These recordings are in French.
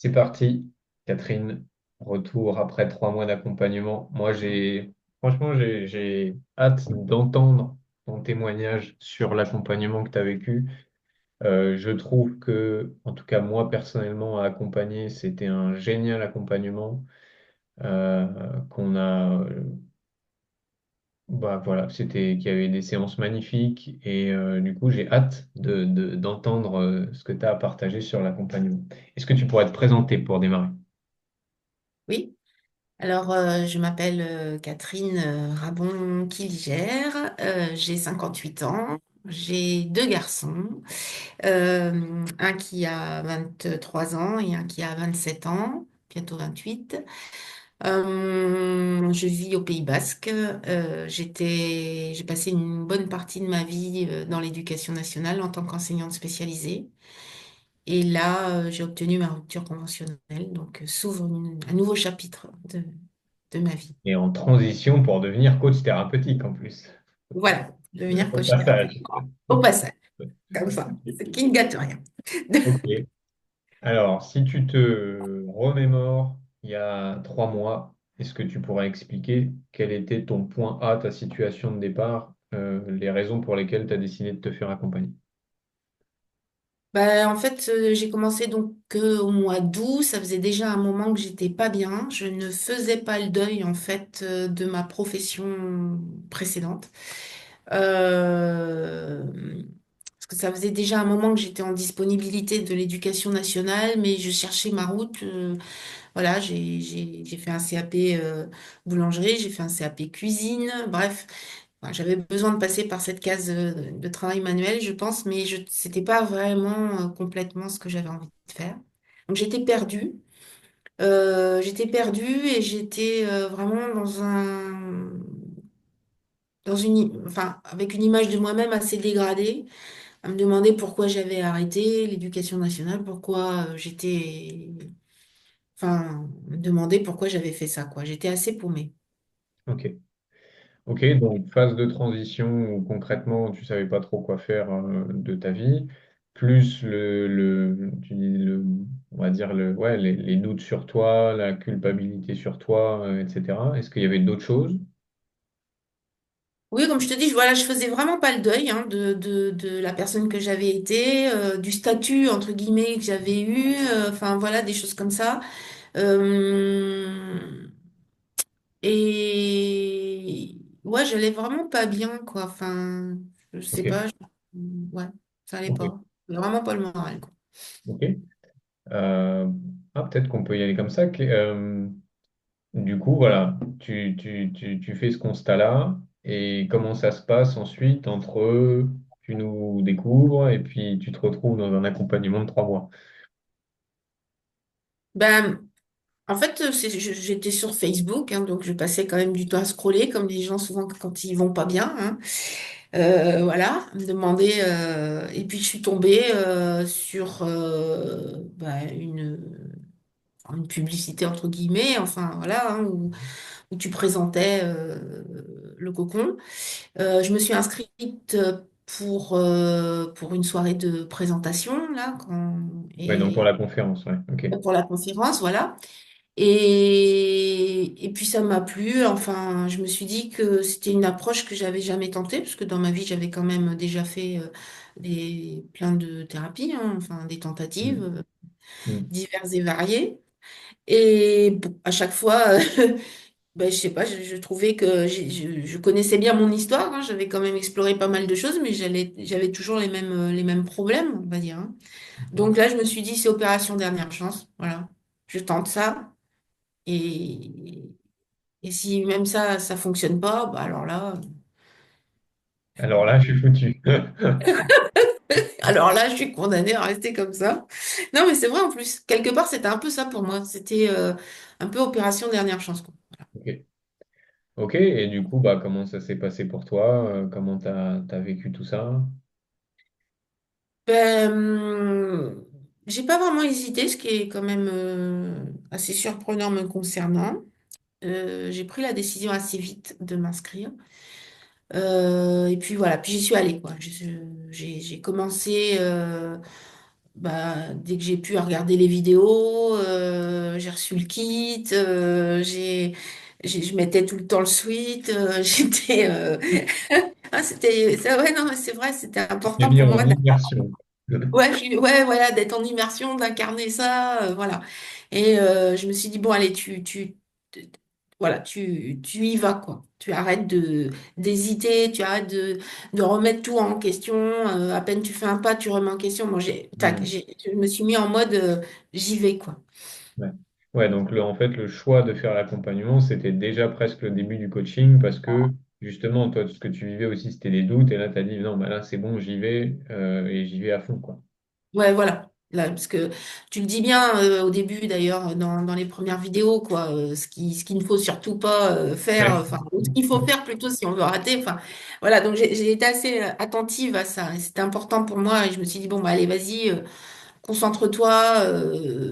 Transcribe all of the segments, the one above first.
C'est parti, Catherine. Retour après 3 mois d'accompagnement. Franchement, j'ai hâte d'entendre ton témoignage sur l'accompagnement que tu as vécu. Je trouve que, en tout cas, moi, personnellement, à accompagner, c'était un génial accompagnement qu'on a. Bah voilà, qu'il y avait des séances magnifiques et du coup, j'ai hâte d'entendre ce que tu as à partager sur l'accompagnement. Est-ce que tu pourrais te présenter pour démarrer? Oui, alors je m'appelle Catherine Rabon-Kiligère, j'ai 58 ans, j'ai deux garçons, un qui a 23 ans et un qui a 27 ans, bientôt 28. Je vis au Pays Basque, j'ai passé une bonne partie de ma vie dans l'éducation nationale en tant qu'enseignante spécialisée. Et là, j'ai obtenu ma rupture conventionnelle, donc s'ouvre un nouveau chapitre de ma vie. Et en transition pour devenir coach thérapeutique en plus. Voilà, devenir Au coach thérapeutique. passage. Au passage, comme ça, c'est qui ne gâte rien. Ok. Alors, si tu te remémores il y a 3 mois, est-ce que tu pourrais expliquer quel était ton point A, ta situation de départ, les raisons pour lesquelles tu as décidé de te faire accompagner? En fait, j'ai commencé donc au mois d'août. Ça faisait déjà un moment que j'étais pas bien. Je ne faisais pas le deuil en fait de ma profession précédente. Euh, Parce que ça faisait déjà un moment que j'étais en disponibilité de l'éducation nationale, mais je cherchais ma route. Voilà, j'ai fait un CAP boulangerie, j'ai fait un CAP cuisine, bref. Voilà, j'avais besoin de passer par cette case de travail manuel, je pense, mais c'était pas vraiment complètement ce que j'avais envie de faire. Donc j'étais perdue et j'étais vraiment enfin, avec une image de moi-même assez dégradée, à me demander pourquoi j'avais arrêté l'éducation nationale, pourquoi enfin, me demander pourquoi j'avais fait ça, quoi. J'étais assez paumée. Ok. Ok, donc phase de transition où concrètement tu savais pas trop quoi faire de ta vie, plus tu dis on va dire ouais, les doutes sur toi, la culpabilité sur toi, etc. Est-ce qu'il y avait d'autres choses? Oui, comme je te dis, voilà, je faisais vraiment pas le deuil hein, de la personne que j'avais été, du statut entre guillemets que j'avais eu, enfin voilà, des choses comme ça. Euh, et ouais, j'allais vraiment pas bien, quoi. Enfin, je sais Ok, pas, ouais, ça allait ok, pas. J'avais vraiment pas le moral, quoi. ok. Euh, peut-être qu'on peut y aller comme ça. Du coup, voilà, tu fais ce constat-là et comment ça se passe ensuite entre tu nous découvres et puis tu te retrouves dans un accompagnement de 3 mois. Ben, En fait, j'étais sur Facebook, hein, donc je passais quand même du temps à scroller, comme les gens souvent quand ils vont pas bien, hein. Voilà, me demander. Et puis je suis tombée sur une publicité entre guillemets, enfin voilà, hein, où tu présentais le cocon. Je me suis inscrite pour une soirée de présentation là, Ouais, donc pour et la conférence, ouais, ok. pour la conférence, voilà. Et puis ça m'a plu. Enfin, je me suis dit que c'était une approche que j'avais jamais tentée, parce que dans ma vie, j'avais quand même déjà fait plein de thérapies, hein, enfin des tentatives Mm. Mm. diverses et variées. Et bon, à chaque fois, je sais pas, je trouvais que je connaissais bien mon histoire, hein, j'avais quand même exploré pas mal de choses, mais j'avais toujours les mêmes problèmes, on va dire, hein. Donc là, je me suis dit, c'est opération dernière chance. Voilà, je tente ça. Et, et si même ça fonctionne pas, bah alors là, Alors là, je suis foutu. alors là, je suis condamnée à rester comme ça. Non, mais c'est vrai en plus. Quelque part, c'était un peu ça pour moi. C'était un peu opération dernière chance, quoi. Ok. Ok, et du coup, bah, comment ça s'est passé pour toi? Comment t'as vécu tout ça? J'ai pas vraiment hésité, ce qui est quand même assez surprenant me concernant. J'ai pris la décision assez vite de m'inscrire. Et puis voilà, puis j'y suis allée, quoi. J'ai commencé. bah, dès que j'ai pu regarder les vidéos, j'ai reçu le kit, je mettais tout le temps le sweat, j'étais, c'était, ça, ouais, non, mais c'est vrai, c'était Bien important mis pour en moi. immersion. Ouais, ouais, voilà, d'être en immersion, d'incarner ça, voilà. Et je me suis dit, bon, allez, voilà, tu y vas, quoi. Tu arrêtes d'hésiter, tu arrêtes de remettre tout en question. À peine tu fais un pas, tu remets en question. Moi, tac, Hmm. je me suis mis en mode, j'y vais, quoi. Ouais. Ouais, donc en fait, le choix de faire l'accompagnement, c'était déjà presque le début du coaching parce que justement, toi, ce que tu vivais aussi, c'était des doutes. Et là, tu as dit, non, bah là, c'est bon, j'y vais et j'y vais à fond, quoi. Ouais, voilà. Là, parce que tu le dis bien au début d'ailleurs dans les premières vidéos quoi ce qu'il ne faut surtout pas faire Ouais. enfin ou ce qu'il faut faire plutôt si on veut rater enfin voilà donc j'ai été assez attentive à ça et c'était important pour moi et je me suis dit bon bah allez vas-y concentre-toi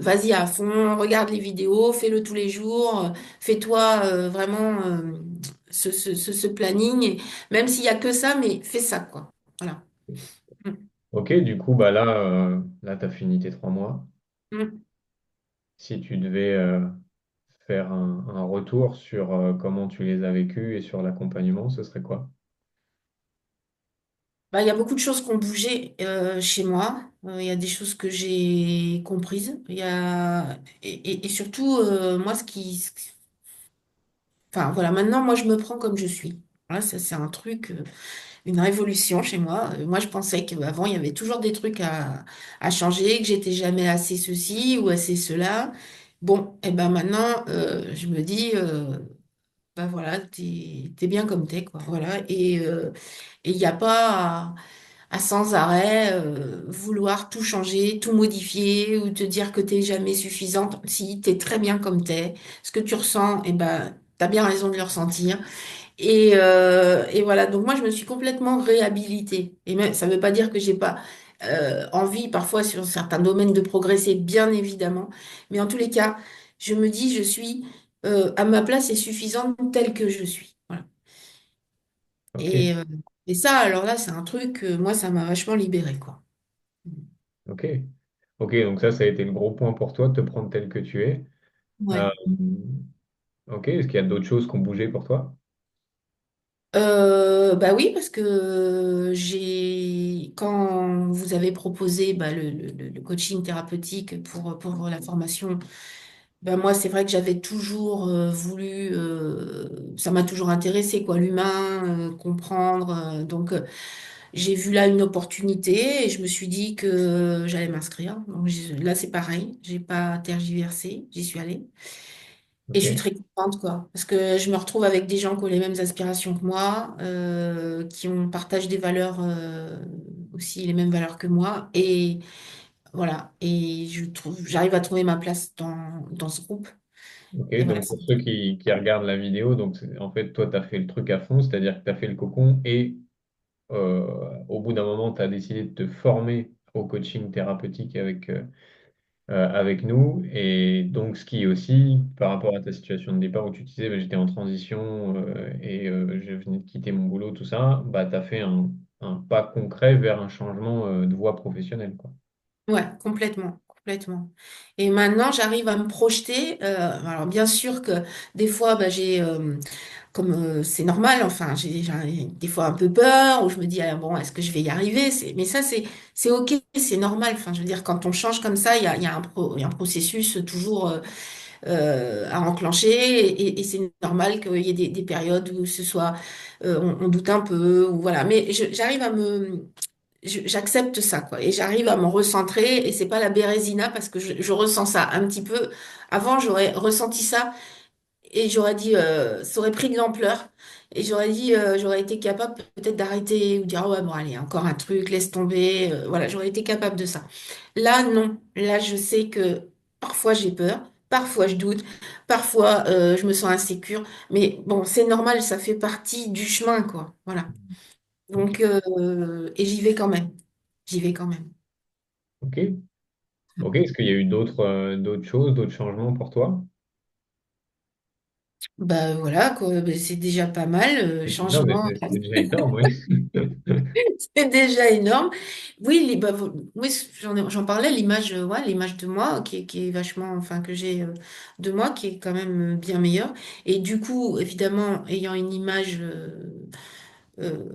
vas-y à fond regarde les vidéos fais-le tous les jours fais-toi vraiment ce planning et même s'il y a que ça mais fais ça quoi voilà. Mm. Ok, du coup, bah là, tu as fini tes 3 mois. Mm. Si tu devais faire un retour sur comment tu les as vécus et sur l'accompagnement, ce serait quoi? Bah, il y a beaucoup de choses qui ont bougé chez moi. Il y a des choses que j'ai comprises. Et surtout, moi, enfin, voilà, maintenant, moi, je me prends comme je suis. Voilà, ça, c'est un truc, une révolution chez moi. Moi, je pensais qu'avant, il y avait toujours des trucs à changer, que j'étais jamais assez ceci ou assez cela. Bon, et ben maintenant, je me dis, bah voilà, t'es bien comme t'es, quoi. Voilà. Et il n'y a pas à sans arrêt vouloir tout changer, tout modifier ou te dire que t'es jamais suffisante. Si t'es très bien comme t'es, ce que tu ressens, eh ben, t'as bien raison de le ressentir. Et voilà, donc moi je me suis complètement réhabilitée. Et même, ça veut pas dire que j'ai pas envie parfois sur certains domaines de progresser, bien évidemment. Mais en tous les cas, je me dis je suis à ma place et suffisante telle que je suis. Voilà. Ok, Et, euh, et ça, alors là, c'est un truc, moi, ça m'a vachement libérée, quoi. ok. Ok, donc ça a été le gros point pour toi, de te prendre tel que tu es. Euh, Ouais. ok, est-ce qu'il y a d'autres choses qui ont bougé pour toi? Bah oui, parce que quand vous avez proposé bah, le coaching thérapeutique pour la formation, bah moi, c'est vrai que j'avais toujours voulu, ça m'a toujours intéressé, quoi, l'humain, comprendre. Donc, j'ai vu là une opportunité et je me suis dit que j'allais m'inscrire. Donc, là, c'est pareil, j'ai pas tergiversé, j'y suis allée. Et je suis Ok, très contente, quoi, parce que je me retrouve avec des gens qui ont les mêmes aspirations que moi, partagent des valeurs, aussi les mêmes valeurs que moi. Et voilà, et j'arrive à trouver ma place dans ce groupe. ok. Et voilà. Donc pour ceux qui regardent la vidéo, donc en fait, toi, tu as fait le truc à fond, c'est-à-dire que tu as fait le cocon et au bout d'un moment, tu as décidé de te former au coaching thérapeutique avec nous. Et donc, ce qui aussi, par rapport à ta situation de départ où tu disais, bah, j'étais en transition et je venais de quitter mon boulot, tout ça, bah, tu as fait un pas concret vers un changement de voie professionnelle, quoi. Ouais, complètement, complètement. Et maintenant, j'arrive à me projeter. Alors, bien sûr que des fois, bah, comme c'est normal, enfin, j'ai des fois un peu peur, où je me dis, ah, bon, est-ce que je vais y arriver? Mais ça, c'est OK, c'est normal. Enfin, je veux dire, quand on change comme ça, il y a il y a un processus toujours à enclencher, et c'est normal qu'il y ait des périodes où ce soit, on doute un peu, ou voilà. Mais j'arrive j'accepte ça, quoi. Et j'arrive à me recentrer. Et c'est pas la bérésina parce que je ressens ça un petit peu. Avant, j'aurais ressenti ça et j'aurais dit, ça aurait pris de l'ampleur. Et j'aurais dit, j'aurais été capable peut-être d'arrêter ou dire, oh ouais, bon, allez, encore un truc, laisse tomber. Voilà, j'aurais été capable de ça. Là, non. Là, je sais que parfois j'ai peur. Parfois je doute, parfois je me sens insécure, mais bon, c'est normal, ça fait partie du chemin, quoi. Voilà. Ok, Donc, et j'y vais quand même. J'y vais quand même. ok, ok. Est-ce qu'il y a eu d'autres choses, d'autres changements pour toi? Bah voilà, quoi, bah, c'est déjà pas mal. Non, mais Changement, c'est déjà énorme, oui. c'est déjà énorme. Oui, oui, j'en parlais, l'image, ouais, l'image de moi qui est vachement, enfin, que j'ai de moi qui est quand même bien meilleure. Et du coup, évidemment, ayant une image euh,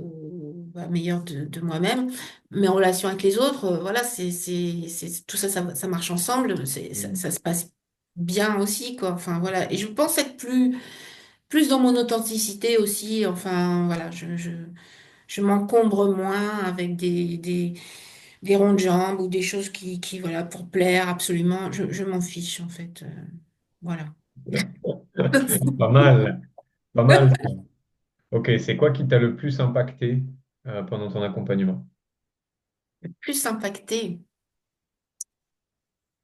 bah, meilleure de moi-même, mes relations avec les autres, voilà, tout ça, ça marche ensemble. Mm. Ça se passe bien aussi, quoi. Enfin, voilà. Et je pense être plus dans mon authenticité aussi. Enfin, voilà, je m'encombre moins avec des ronds de jambes ou des choses voilà, pour plaire absolument. Je m'en fiche, en fait. Voilà. Pas mal, pas mal. Ça. Ok, c'est quoi qui t'a le plus impacté pendant ton accompagnement? Plus impacté.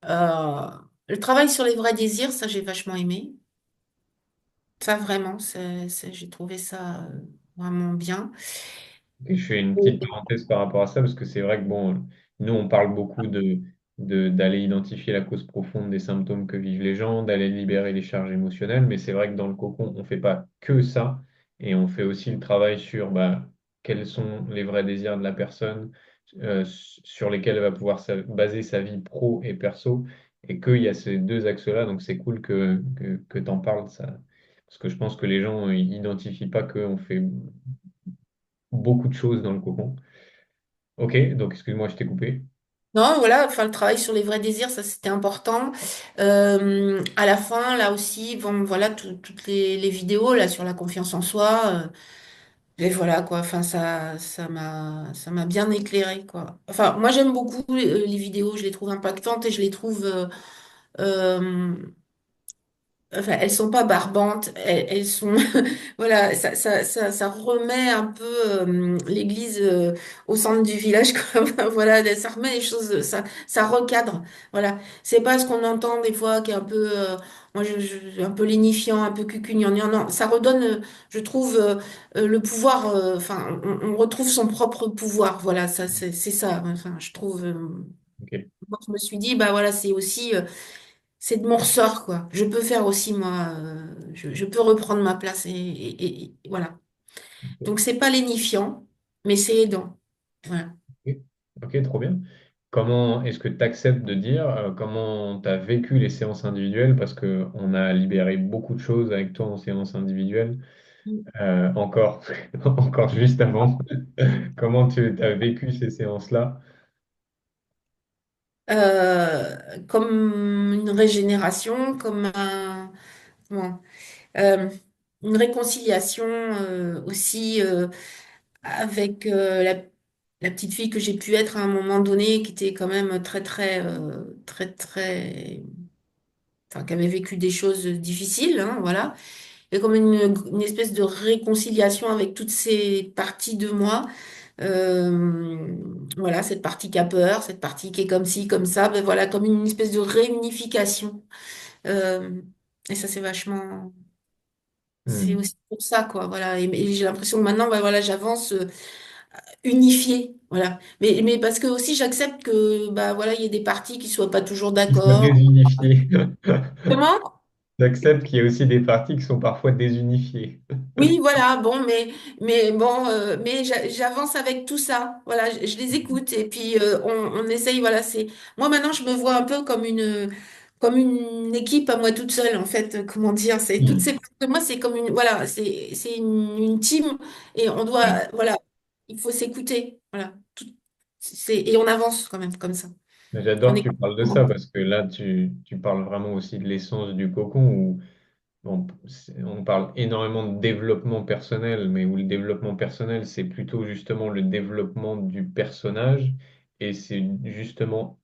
Euh, le travail sur les vrais désirs, ça, j'ai vachement aimé. Ça, vraiment, j'ai trouvé ça vraiment bien. Et je fais une petite parenthèse par rapport à ça, parce que c'est vrai que bon, nous, on parle beaucoup d'aller identifier la cause profonde des symptômes que vivent les gens, d'aller libérer les charges émotionnelles, mais c'est vrai que dans le cocon, on ne fait pas que ça, et on fait aussi le travail sur bah, quels sont les vrais désirs de la personne, sur lesquels elle va pouvoir baser sa vie pro et perso, et qu'il y a ces deux axes-là, donc c'est cool que tu en parles, ça, parce que je pense que les gens n'identifient pas qu'on fait beaucoup de choses dans le cocon. Ok, donc excuse-moi, je t'ai coupé. Non, voilà, enfin, le travail sur les vrais désirs, ça, c'était important. À la fin, là aussi, bon, voilà, toutes les vidéos, là, sur la confiance en soi. Et voilà quoi, enfin ça m'a bien éclairé quoi. Enfin moi j'aime beaucoup les vidéos, je les trouve impactantes et je les trouve euh, enfin elles sont pas barbantes, elles sont voilà ça remet un peu l'église au centre du village quoi. Enfin, voilà ça remet les choses ça recadre voilà c'est pas ce qu'on entend des fois qui est un peu moi un peu lénifiant un peu cucugnanant non ça redonne je trouve le pouvoir enfin on retrouve son propre pouvoir voilà ça c'est ça enfin je trouve Ok, moi je me suis dit bah voilà c'est aussi c'est de mon ressort, quoi. Je peux faire aussi, moi, je peux reprendre ma place et voilà. Donc, ok, c'est pas lénifiant, mais c'est aidant. Voilà. ok, ok, trop bien. Comment est-ce que tu acceptes de dire comment tu as vécu les séances individuelles? Parce qu'on a libéré beaucoup de choses avec toi en séance individuelle, encore, encore juste avant. Comment tu as vécu ces séances-là? Comme une régénération, comme comment, euh, une réconciliation aussi avec la petite fille que j'ai pu être à un moment donné, qui était quand même très, enfin, qui avait vécu des choses difficiles, hein, voilà. Et comme une espèce de réconciliation avec toutes ces parties de moi. Voilà, cette partie qui a peur, cette partie qui est comme ci, comme ça, ben voilà, comme une espèce de réunification. Euh, et ça, c'est Hmm. aussi pour ça, quoi. Voilà. Et j'ai l'impression que maintenant, ben voilà, j'avance unifiée. Voilà. Mais parce que aussi, j'accepte que, bah voilà, il y ait des parties qui soient pas toujours Qu'ils soient d'accord. désunifiés. Comment? J'accepte qu'il y ait aussi des parties qui sont parfois désunifiées. Oui, voilà, bon, mais bon, mais j'avance avec tout ça. Voilà, je les écoute et puis on essaye. Voilà, moi maintenant, je me vois un peu comme une équipe à moi toute seule. En fait, comment dire, c'est toutes ces Hmm. parties de moi, c'est comme une voilà, c'est une team et on Ouais. doit voilà, il faut s'écouter. Voilà, et on avance quand même comme ça. Mais On j'adore que est tu parles de ça parce que là, tu parles vraiment aussi de l'essence du cocon où on parle énormément de développement personnel, mais où le développement personnel, c'est plutôt justement le développement du personnage et c'est justement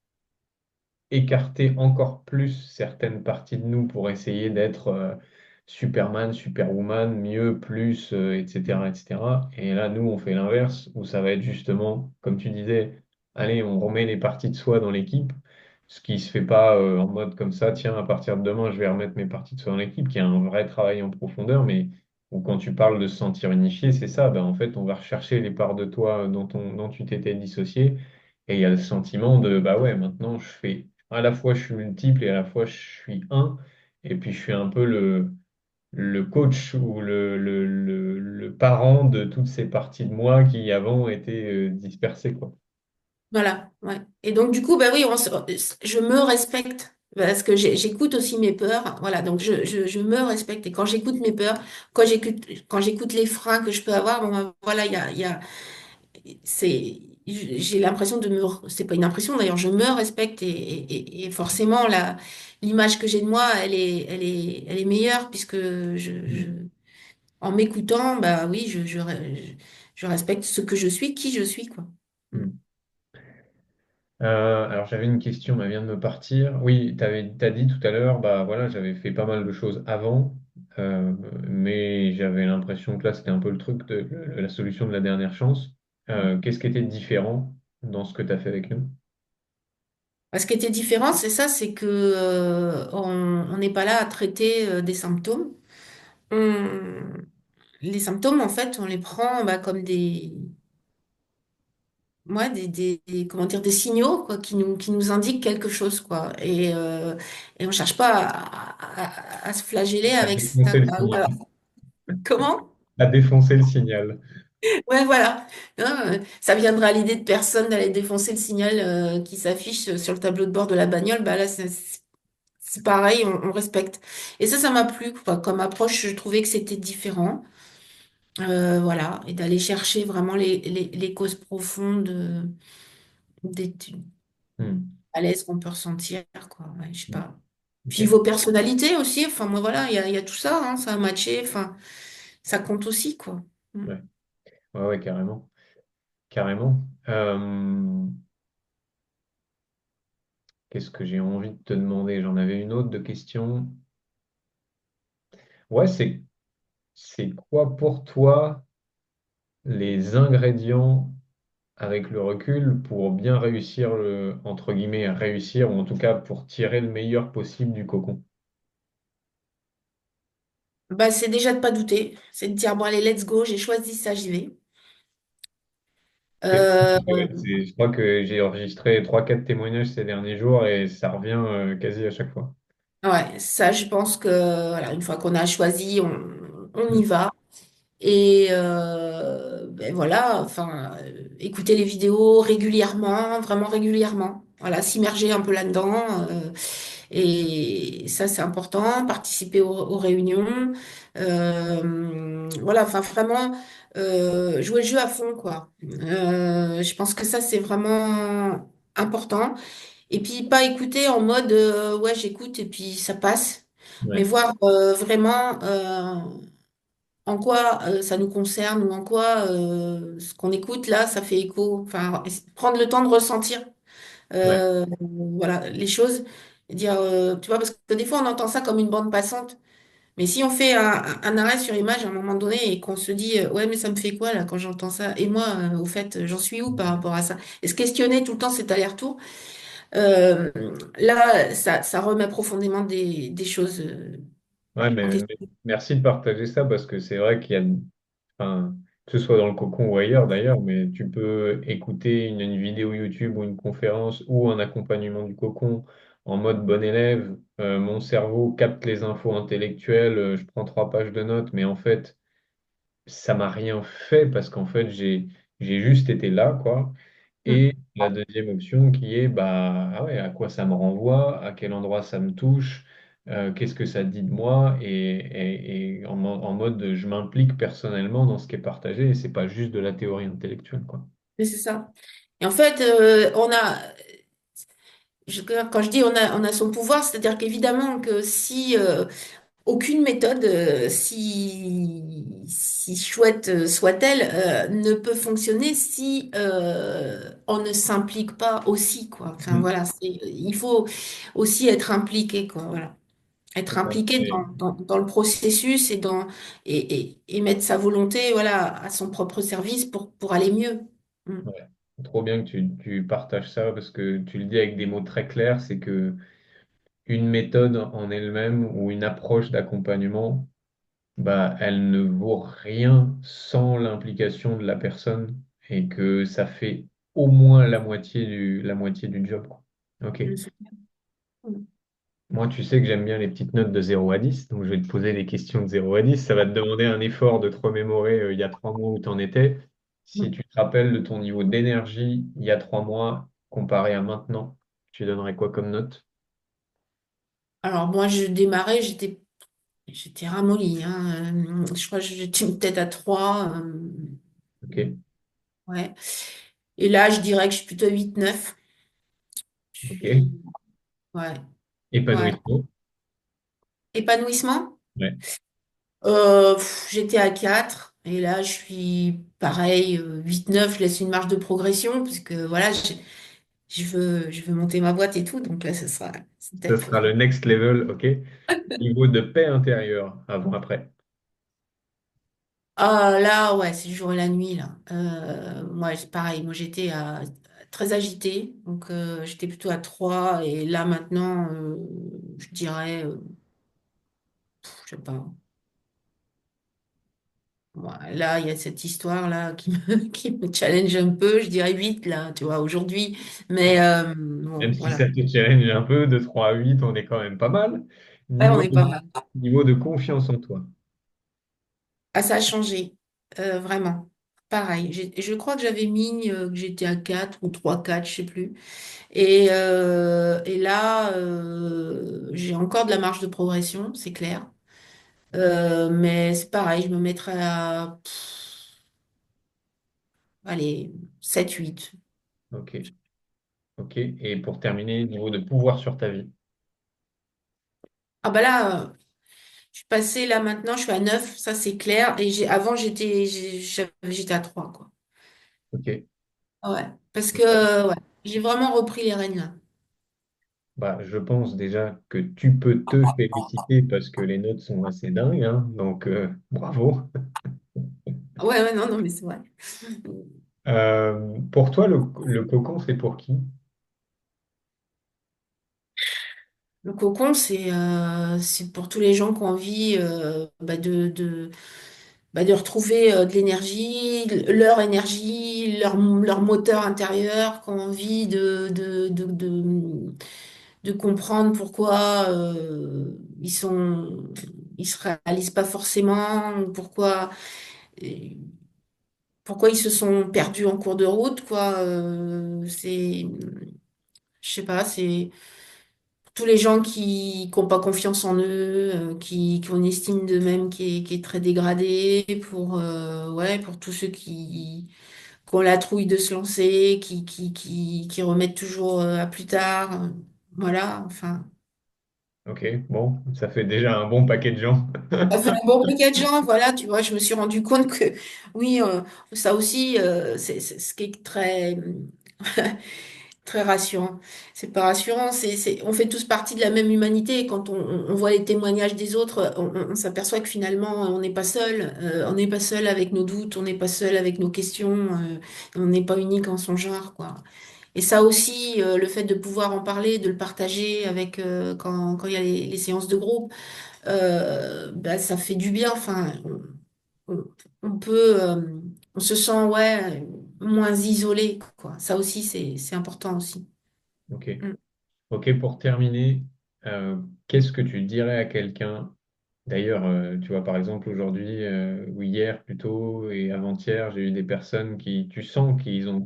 écarter encore plus certaines parties de nous pour essayer d'être Superman, Superwoman, mieux, plus, etc., etc. Et là, nous, on fait l'inverse, où ça va être justement, comme tu disais, allez, on remet les parties de soi dans l'équipe, ce qui se fait pas en mode comme ça, tiens, à partir de demain, je vais remettre mes parties de soi dans l'équipe, qui est un vrai travail en profondeur, mais où quand tu parles de se sentir unifié, c'est ça, ben, en fait, on va rechercher les parts de toi dont tu t'étais dissocié, et il y a le sentiment de, bah ouais, maintenant, je fais à la fois je suis multiple et à la fois je suis un. Et puis je suis un peu le coach ou le parent de toutes ces parties de moi qui avant étaient dispersées, quoi. Voilà, ouais. Et donc, du coup, bah oui, je me respecte parce que j'écoute aussi mes peurs. Voilà, donc je me respecte. Et quand j'écoute mes peurs, quand j'écoute les freins que je peux avoir, bon, ben, voilà, j'ai l'impression c'est pas une impression d'ailleurs, je me respecte et forcément, l'image que j'ai de moi, elle est meilleure puisque en m'écoutant, bah oui, je respecte ce que je suis, qui je suis, quoi. Mm. Mm. Alors j'avais une question, mais elle vient de me partir. Oui, t'as dit tout à l'heure, bah voilà, j'avais fait pas mal de choses avant, mais j'avais l'impression que là c'était un peu le truc de la solution de la dernière chance. Qu'est-ce qui était différent dans ce que tu as fait avec nous? Ce qui était différent, c'est ça, c'est que on n'est pas là à traiter des symptômes. On- Les symptômes, en fait, on les prend bah, comme ouais, comment dire, des signaux quoi, qui nous indiquent quelque chose, quoi. Et on cherche pas à se flageller À avec ça. défoncer le Quoi. Ou signal. alors, comment? À défoncer le signal. Ouais, voilà. Hein, ça viendra à l'idée de personne d'aller défoncer le signal qui s'affiche sur le tableau de bord de la bagnole. Bah là, c'est pareil, on respecte. Et ça m'a plu, quoi. Comme approche, je trouvais que c'était différent. Voilà. Et d'aller chercher vraiment les causes profondes des Hmm. malaises qu'on peut ressentir, quoi. Ouais, je sais Hmm. pas. Puis Ok. vos personnalités aussi. Enfin, moi, voilà, il y a tout ça, hein, ça a matché. Enfin, ça compte aussi, quoi. Mm. Ouais. Ouais, ouais, carrément. Carrément. Qu'est-ce que j'ai envie de te demander? J'en avais une autre de question. Ouais, c'est quoi pour toi les ingrédients avec le recul pour bien réussir entre guillemets, réussir, ou en tout cas pour tirer le meilleur possible du cocon? Bah, c'est déjà de pas douter. C'est de dire, bon, allez, let's go, j'ai choisi ça, j'y vais. Euh, Je crois que j'ai enregistré trois quatre témoignages ces derniers jours et ça revient quasi à chaque fois. ouais, ça, je pense que, voilà, une fois qu'on a choisi, on y Mm. va. Et ben voilà, enfin, écouter les vidéos régulièrement, vraiment régulièrement. Voilà, s'immerger un peu là-dedans. Et ça, c'est important. Participer aux réunions. Voilà, enfin, vraiment jouer le jeu à fond, quoi. Je pense que ça, c'est vraiment important. Et puis, pas écouter en mode, ouais, j'écoute et puis ça passe. Mais Ouais, voir vraiment en quoi ça nous concerne ou en quoi ce qu'on écoute là, ça fait écho. Enfin, prendre le temps de ressentir ouais, voilà, les choses. Et dire, tu vois, parce que des fois on entend ça comme une bande passante. Mais si on fait un arrêt sur image à un moment donné et qu'on se dit, ouais, mais ça me fait quoi là quand j'entends ça? Et moi, au fait, j'en suis où par rapport à ça? Et se questionner tout le temps cet aller-retour, euh, là, ça remet profondément des choses ouais, en mais question. merci de partager ça parce que c'est vrai qu'il y a, enfin, que ce soit dans le cocon ou ailleurs d'ailleurs, mais tu peux écouter une vidéo YouTube ou une conférence ou un accompagnement du cocon en mode bon élève. Mon cerveau capte les infos intellectuelles, je prends trois pages de notes, mais en fait, ça m'a rien fait parce qu'en fait, j'ai juste été là, quoi. Mm. Et la deuxième option qui est, bah, ah ouais, à quoi ça me renvoie, à quel endroit ça me touche, qu'est-ce que ça dit de moi, et en mode, je m'implique personnellement dans ce qui est partagé, et c'est pas juste de la théorie intellectuelle, quoi. Mais c'est ça. Et en fait, quand je dis on a son pouvoir, c'est-à-dire qu'évidemment que si aucune méthode, si chouette soit-elle, ne peut fonctionner si on ne s'implique pas aussi, quoi. Enfin Mm. voilà, il faut aussi être impliqué, quoi. Voilà. Être C'est ça. impliqué dans le processus et mettre sa volonté, voilà, à son propre service pour aller mieux. Mm. Ouais. Trop bien que tu partages ça parce que tu le dis avec des mots très clairs, c'est que une méthode en elle-même ou une approche d'accompagnement, bah, elle ne vaut rien sans l'implication de la personne et que ça fait au moins la moitié du job, quoi. Ok. Mm. moi, tu sais que j'aime bien les petites notes de 0 à 10, donc je vais te poser des questions de 0 à 10. Ça va te demander un effort de te remémorer il y a 3 mois où tu en étais. Si tu te rappelles de ton niveau d'énergie il y a 3 mois comparé à maintenant, tu donnerais quoi comme note? Alors moi, je démarrais, j'étais ramollie, hein. Je crois que j'étais peut-être à 3. Ok, Ouais. Et là, je dirais que je suis plutôt 8, 9. Je ok. suis... Ouais, ouais. Épanouissement. Épanouissement? Ouais, J'étais à 4. Et là, je suis pareil, 8, 9. Je laisse une marge de progression parce que voilà, je veux monter ma boîte et tout. Donc là, c'est ce peut-être sera pour... le next level, ok. Niveau de paix intérieure, avant-après. Ah là, ouais, c'est le jour et la nuit, là. Moi, c'est pareil. Moi, très agitée. Donc, j'étais plutôt à 3. Et là, maintenant, je dirais, je sais pas. Ouais, là, il y a cette histoire-là qui me challenge un peu. Je dirais 8 là, tu vois, aujourd'hui. Mais Même bon, si voilà. ça te challenge un peu, de 3 à 8, on est quand même pas mal. Ouais, on Niveau est de, pas mal. niveau de confiance en toi. Ah, ça a changé, vraiment. Pareil. Je crois que j'avais mis que j'étais à 4 ou 3, 4, je sais plus. Et là, j'ai encore de la marge de progression, c'est clair. Mais c'est pareil, je me mettrais à, allez, 7, 8. Ok, ok. Et pour terminer, niveau de pouvoir sur ta vie. Ah bah là, je suis passée là maintenant, je suis à 9, ça c'est clair. Et avant, j'étais à 3 quoi. Ok. Ah ouais, parce que ouais, j'ai vraiment repris les rênes là. Bah, je pense déjà que tu peux te féliciter parce que les notes sont assez dingues, hein. Donc, bravo. Ouais, ouais, non, non, mais c'est vrai. Pour toi, le cocon, c'est pour qui? Le cocon, c'est pour tous les gens qui ont envie de retrouver de l'énergie, leur énergie, leur moteur intérieur, qui ont envie de comprendre pourquoi ils se réalisent pas forcément, pourquoi ils se sont perdus en cours de route, quoi. Je sais pas, c'est tous les gens qui n'ont pas confiance en eux, qui ont une estime d'eux-mêmes qui est très dégradée, ouais, pour tous ceux qui ont la trouille de se lancer, qui remettent toujours à plus tard. Voilà, enfin. Ok, bon, ça fait déjà un bon paquet de gens. Ça fait un bon paquet de gens, voilà, tu vois, je me suis rendu compte que oui, ça aussi, c'est ce qui est très, très rassurant. C'est pas rassurant, on fait tous partie de la même humanité. Et quand on voit les témoignages des autres, on s'aperçoit que finalement, on n'est pas seul. On n'est pas seul avec nos doutes, on n'est pas seul avec nos questions. On n'est pas unique en son genre, quoi. Et ça aussi, le fait de pouvoir en parler, de le partager quand il y a les séances de groupe, bah, ça fait du bien. Enfin, on, on peut, on se sent, ouais, moins isolé, quoi. Ça aussi, c'est important aussi. Ok. Mm. Ok, pour terminer, qu'est-ce que tu dirais à quelqu'un? D'ailleurs, tu vois, par exemple, aujourd'hui, ou hier plutôt, et avant-hier, j'ai eu des personnes qui, tu sens qu'ils ont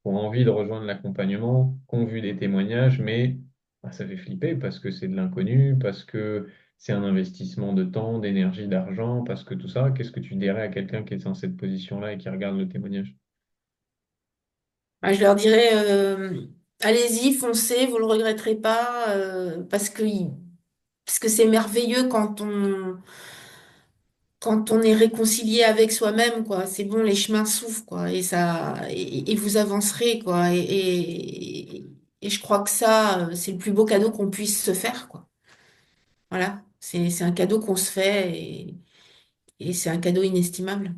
envie de rejoindre l'accompagnement, qui ont vu des témoignages, mais bah, ça fait flipper parce que c'est de l'inconnu, parce que c'est un investissement de temps, d'énergie, d'argent, parce que tout ça. Qu'est-ce que tu dirais à quelqu'un qui est dans cette position-là et qui regarde le témoignage? Bah, je leur dirais, allez-y, foncez, vous le regretterez pas, parce que c'est merveilleux quand on est réconcilié avec soi-même, quoi. C'est bon, les chemins s'ouvrent, quoi, et vous avancerez, quoi. Et je crois que ça, c'est le plus beau cadeau qu'on puisse se faire, quoi. Voilà, c'est un cadeau qu'on se fait et c'est un cadeau inestimable.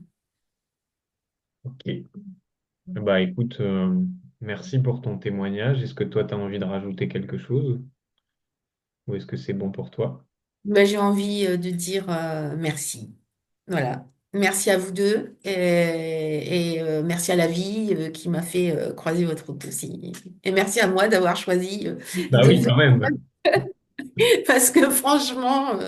Ok. Bah écoute, merci pour ton témoignage. Est-ce que toi, tu as envie de rajouter quelque chose ou est-ce que c'est bon pour toi? Ben, j'ai envie de dire merci. Voilà. Merci à vous deux et merci à la vie qui m'a fait croiser votre route aussi. Et merci à moi d'avoir choisi Bah de oui, vous. quand même. Parce que franchement,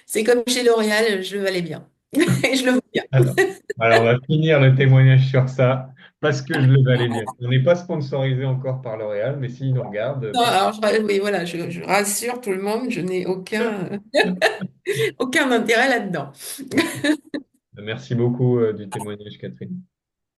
c'est comme chez L'Oréal, je le valais bien. Et je le vaux bien. Alors, alors, on va finir le témoignage sur ça, parce que je le valais bien. On n'est pas sponsorisé encore par L'Oréal, mais s'ils nous regardent, Non, alors, oui, voilà, je rassure tout le monde, je n'ai aucun intérêt là-dedans. merci beaucoup du témoignage, Catherine.